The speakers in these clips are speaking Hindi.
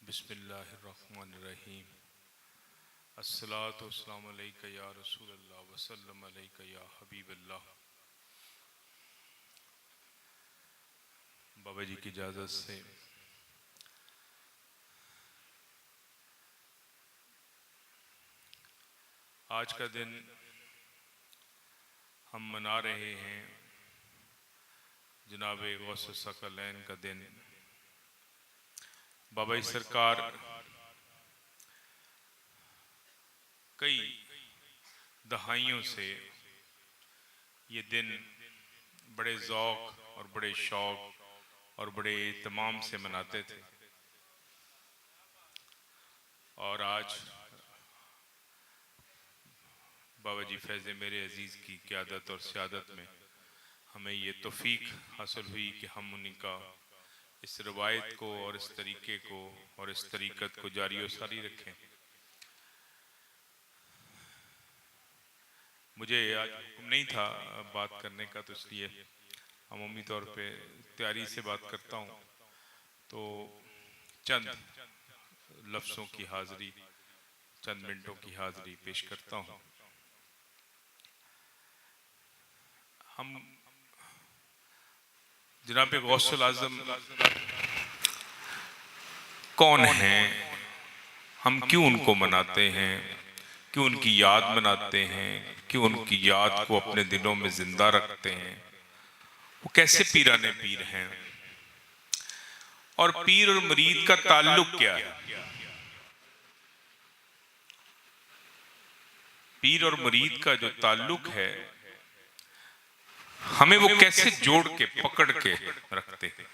बिस्मिल्लाहिर्रहमानिर्रहीम। अस्सलातु वस्सलामु अलैका या रसूलल्लाह वसल्लम अलैका या हबीबल्लाह। बाबा जी की इजाज़त से आज का दिन हम मना रहे हैं जनाब गौस सकलैन का दिन। बाबा जी सरकार कई दहाइयों से ये दिन बड़े ज़ौक़ और बड़े शौक़ और बड़े एहतमाम से मनाते थे, और आज बाबा जी फैज़ मेरे अजीज़ की क़यादत और सियादत में हमें ये तौफ़ीक हासिल हुई कि हम उन्हीं का इस रवायत को और इस तरीक़े को और इस तरीक़त को जारी और सारी रखें। मुझे आज हुक्म नहीं था बात करने का, तो इसलिए अमूमी तौर पे तैयारी से बात करता हूँ। तो चंद लफ्ज़ों की हाज़िरी, चंद मिनटों की हाज़िरी पेश करता हूँ। हम जनाब गौसुल आज़म कौन हैं, हम क्यों उनको मनाते हैं, क्यों उनकी याद मनाते हैं, क्यों उनकी याद को अपने दिलों में जिंदा रखते हैं, वो कैसे पीराने पीर हैं, और पीर और मुरीद का ताल्लुक क्या है। पीर और मुरीद का जो ताल्लुक है, हमें वो कैसे जोड़ के पकड़ के रखते हैं।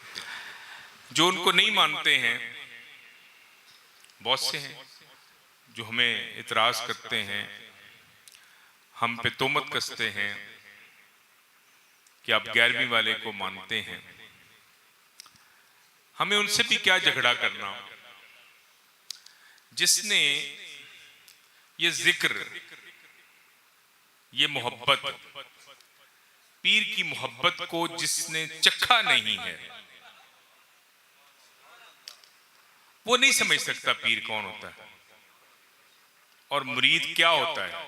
जो उनको नहीं मानते हैं, बहुत से हैं जो हमें इतराज करते हैं, हम पे तोहमत कसते हैं कि आप 11वीं वाले को मानते हैं। हमें उनसे भी क्या झगड़ा करना, जिसने ये जिक्र, ये मोहब्बत, पीर की मोहब्बत को जिसने चखा नहीं है, वो नहीं समझ सकता पीर कौन होता है और मुरीद क्या होता है।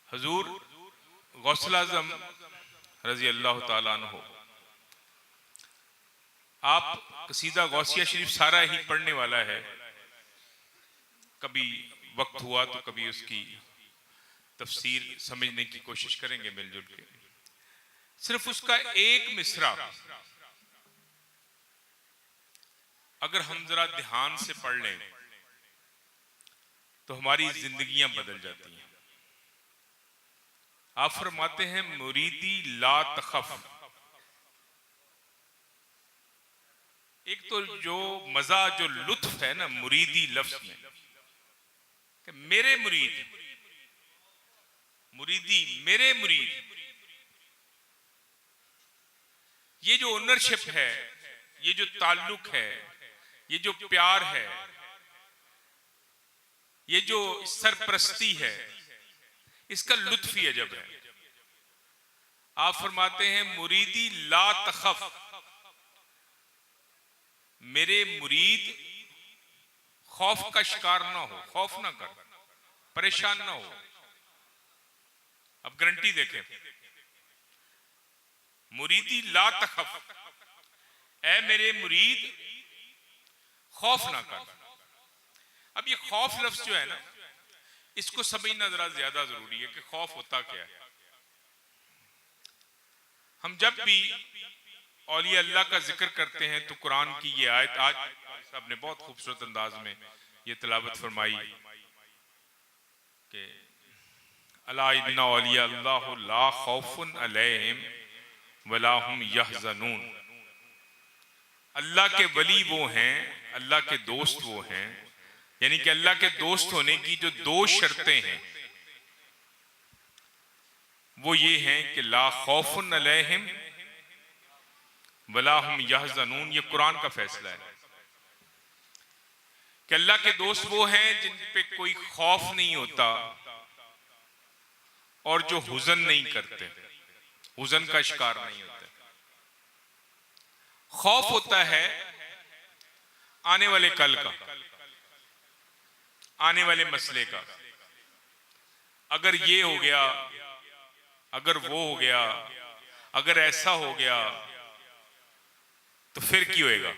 हुजूर गौसुल आज़म रज़ी अल्लाह ताला अन्हु, आप कसीदा गौसिया शरीफ सारा ही पढ़ने वाला है, कभी वक्त हुआ तो कभी उसकी तफसीर समझने की कोशिश करेंगे मिलजुल के। सिर्फ उसका एक मिसरा अगर हम जरा ध्यान से पढ़ लें तो हमारी जिंदगियां बदल जाती हैं। आप फरमाते हैं मुरीदी ला तखफ। एक तो जो मजा, जो लुत्फ है ना मुरीदी लफ्ज में, कि मेरे मुरीद, मुरीदी मेरे मुरीद, ये जो ओनरशिप है, ये जो ताल्लुक है, ये जो प्यार है, ये जो सरप्रस्ती है, इसका लुत्फ ही अजब है। आप फरमाते हैं मुरीदी ला तखफ, मेरे मुरीद खौफ का शिकार ना हो, खौफ ना कर, परेशान ना हो। अब गारंटी देखें, मुरीदी ला तखफ, ऐ मेरे मुरीद खौफ ना कर। अब ये खौफ लफ्ज जो है ना, इसको समझना जरा ज्यादा जरूरी है कि खौफ होता क्या है। हम जब भी औलिया अल्लाह का जिक्र करते हैं तो कुरान की ये आयत, आज साहब ने बहुत खूबसूरत अंदाज में ये तिलावत फरमाई कि अला इन्ना औलिया अल्लाह ला खौफुन अलैहिम वला हुम यहज़नून। अल्लाह के वली वो हैं, अल्लाह के दोस्त वो हैं, यानी कि अल्लाह के दोस्त होने की जो दो शर्तें हैं वो ये हैं कि ला खौफुन अलैहिम वला हुम यहज़नून। ये कुरान का फैसला है कि अल्लाह के दोस्त वो हैं जिन पे कोई खौफ नहीं होता और जो हुज़न नहीं करते, हुज़न का शिकार नहीं होते। खौफ होता है आने वाले कल का, आने वाले मसले का। अगर ये हो गया, अगर वो हो गया, अगर ऐसा हो गया तो फिर क्या होएगा।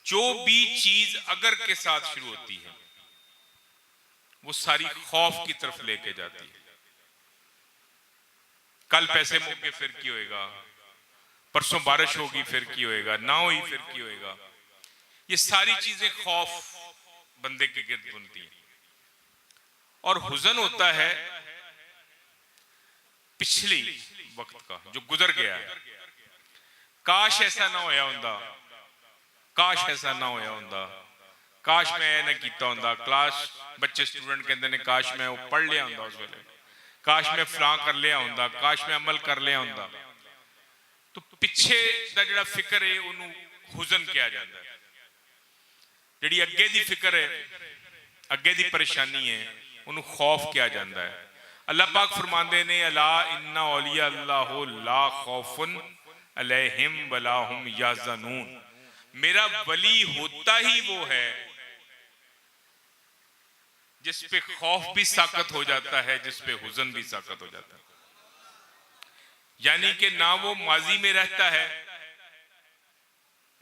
जो भी चीज अगर के साथ शुरू होती है वो सारी खौफ की तरफ लेके जाती है। कल पैसे मुक गए फिर क्या होएगा, परसों बारिश होगी फिर क्या होएगा, ना हुई फिर क्या होएगा। ये सारी चीजें खौफ बंदे के गिर्द बुनती हैं। और हुजन होता है पिछली वक्त का जो गुजर गया है। काश ऐसा ना होया हुंदा, काश ऐसा ना होया हुंदा, काश मैं ना कीता हुंदा। क्लास बच्चे स्टूडेंट कहते ने काश मैं वो पढ़ लिया हुंदा उस वेले, काश मैं फलां कर लिया हुंदा, काश मैं अमल कर लिया हुंदा। तो पिछे दा जिहड़ा फिक्र है उन्हों हुजन किया जाता है। जिहड़ी अगे दी फिक्र है, अगे दी परेशानी है, उन्हों खौफ किया जाता है। अल्लाह पाक फरमाते ने अला इन्ना औलिया अल्लाह ला खौफुन अलैहिम वला हुम याज़नून। मेरा वली होता ही वो है जिस पे खौफ भी साकत हो जाता है, जिस पे हुजन भी साकत हो जाता है। यानी कि ना वो माजी में रहता है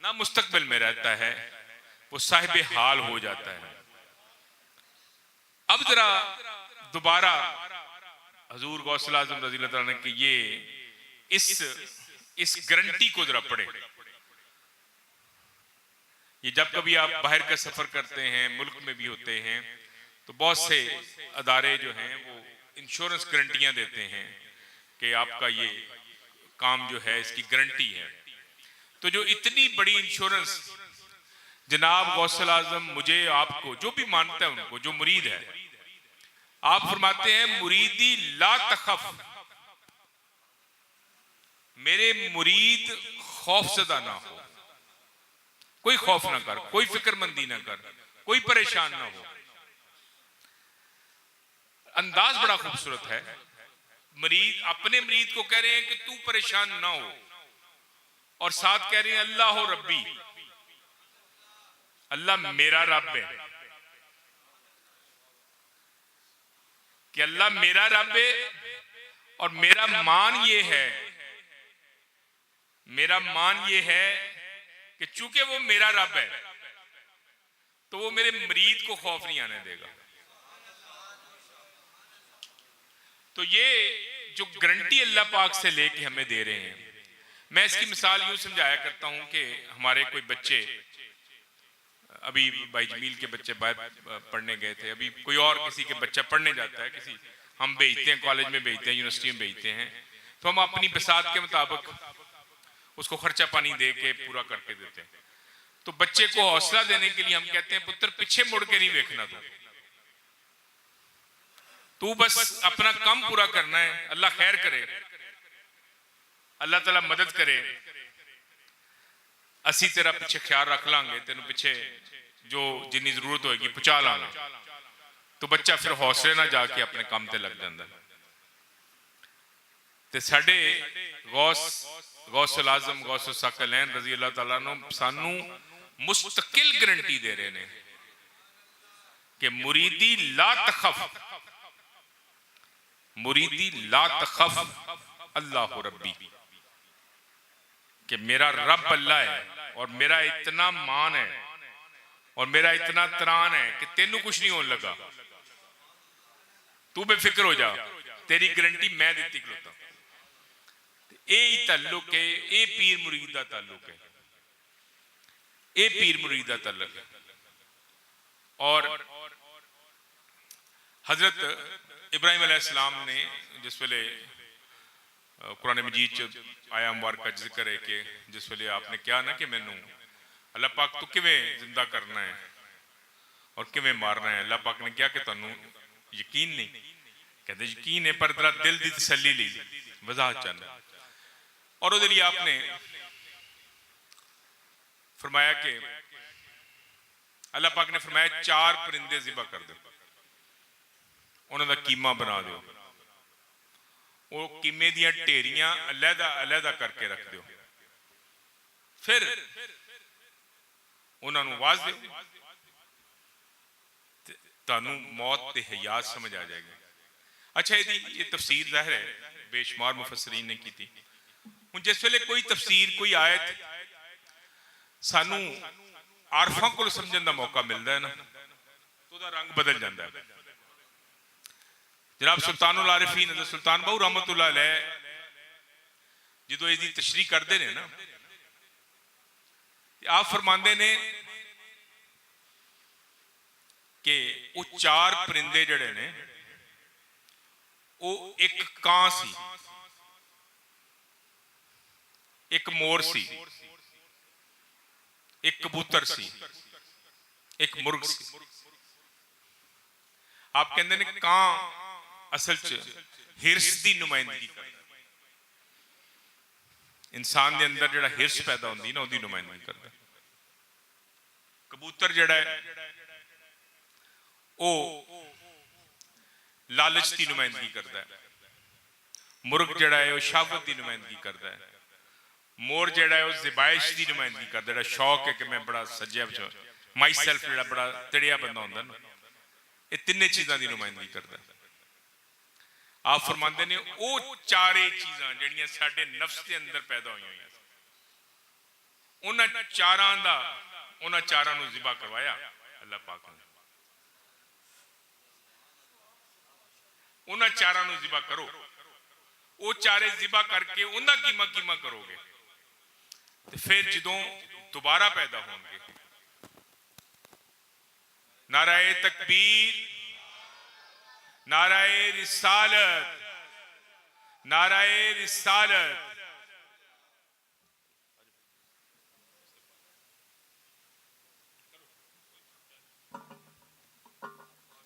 ना मुस्तकबिल में रहता है, वो साहिब हाल हो जाता है। अब जरा दोबारा हजूर गौसल आजम रज़ी अल्लाह तआला ने कि ये इस गारंटी को जरा पढ़े। ये जब कभी आप बाहर का सफर करते हैं, मुल्क में भी होते हैं, तो बहुत से अदारे जो हैं वो इंश्योरेंस गारंटियां देते हैं कि आपका ये काम जो है इसकी गारंटी है। तो जो इतनी बड़ी इंश्योरेंस जनाब गौसल आजम मुझे आपको जो भी मानता है उनको, जो मुरीद है, आप फरमाते हैं मुरीदी ला तखफ, मेरे मुरीद खौफजदा ना हो, कोई खौफ ना कर, कोई फिक्रमंदी ना कर, कोई परेशान ना हो। अंदाज बड़ा खूबसूरत है। मरीद अपने मरीद को कह रहे हैं कि तू परेशान ना हो, और साथ कह रहे हैं अल्लाह हो रब्बी, अल्लाह मेरा रब है, कि अल्लाह मेरा रब है और मेरा मान ये है, मेरा मान ये है कि चूंकि वो मेरा रब है तो वो मेरे मरीद को खौफ नहीं आने देगा। तो ये जो गारंटी अल्लाह पाक से लेके हमें दे रहे हैं, मैं इसकी मिसाल यूं समझाया करता हूं कि हमारे कोई बच्चे, अभी भाई जमील के बच्चे बाहर पढ़ने गए थे, अभी कोई और किसी के बच्चा पढ़ने जाता है, किसी हम भेजते हैं, कॉलेज में भेजते हैं, यूनिवर्सिटी में भेजते हैं, तो हम अपनी बसात के मुताबिक उसको खर्चा पानी दे के पूरा करके देते हैं। तो बच्चे को हौसला देने के लिए हम कहते हैं पुत्र पीछे मुड़ के नहीं देखना, तू बस अपना काम पूरा करना है, अल्लाह खैर करे, अल्लाह ताला मदद करे, असी तेरा पीछे ख्याल रख लांगे, तेन पीछे जो जिन्नी जरूरत होगी पहुंचा लांगे। तो बच्चा फिर हौसले ना जाके अपने काम ते लग जाता है। ते साडे गौसल आजम गौसुल साकलैन रजी अल्लाह तआला नु सानू मुस्तकिल गारंटी दे रहे ने कि मुरीदी ला तखफ, मुरीदी ला तखफ अल्लाह रब्बी, कि मेरा रब अल्लाह है और मेरा इतना मान है और मेरा इतना त्राण है कि तेनू कुछ नहीं होने लगा, तू बेफिक्र हो जा, तेरी गारंटी मैं दी खलोता। यही ताल्लुक है, ये पीर मुरीद का ताल्लुक है, ये पीर मुरीद का ताल्लुक है। और हजरत इब्राहिम अलैहिस्सलाम ने जिस वेले कुरान मजीद आया मुबारक का जिक्र है कि जिस वेले आपने क्या ना कि मैनू अल्लाह पाक तू किवें जिंदा करना है और किवें मारना है, अल्लाह पाक ने क्या कि तुहानू यकीन नहीं, कहते यकीन है पर तेरा दिल की तसल्ली ली वजाहत चाहना। और उसके लिए आपने फरमाया कि अल्लाह पाक ने फरमाया 4 परिंदे ज़िबा कर दो, उन्हों का कीमा बना दो, वो कीमे दियां ढेरियां अलहदा अलहदा करके रख दो, फिर उन्होंने आवाज दो, तुहानू मौत ते हयात समझ आ जाएगी। अच्छा, ये तफसीर ज़ाहिर है बेशुमार मुफस्सरीन ने की थी। हुण जिस वेले कोई तफसीर कोई आयत सानू आरफां को समझण का मौका मिलता है ना, तो उसका रंग बदल जाता है। जनाब सुल्तानुल आरिफीन हज़रत सुल्तान बहू रहमतुल्लाह अलैह जो इसकी तशरीह करते हैं ना, आप फरमाते ने कि वो चार परिंदे जड़े ने, वो एक कां सी, एक मोर सी, एक कबूतर सी, एक मुर्ग सी। आप कहते हैं कां असल च हिरस की नुमाइंदगी करता, इंसान के अंदर जो हिरस पैदा होती ना उसकी नुमाइंदगी करता। कबूतर जड़ा है वो लालच की नुमाइंदगी करता है, मुर्ग जड़ा है वो शहावत की नुमाइंदगी करता है, मोर जड़ा है वो ज़िबाइश की नुमाइंदगी करता है, शौक है कि मैं बड़ा सज्जा माई सैल्फ जो बड़ा तड़िया बंदा होंदा ना, ये तिन्ने चीज़ों की नुमाइंदगी करता है। आप फरमाते ने वो चारे चीज़ां जिहड़ियां साडे नफ्स के अंदर पैदा हुई, उन्हां चारां दा उन्हां चारां नूं ज़िबा करवाया अल्लाह पाक ने। उन्हां चारां नूं ज़िबा करो, वो चारे ज़िबा करके उन्हां कीमा कीमा करोगे तो फिर जदों दोबारा पैदा होंगे, नाराए तकबीर, नाराए रिसालत, नाराए रिसालत,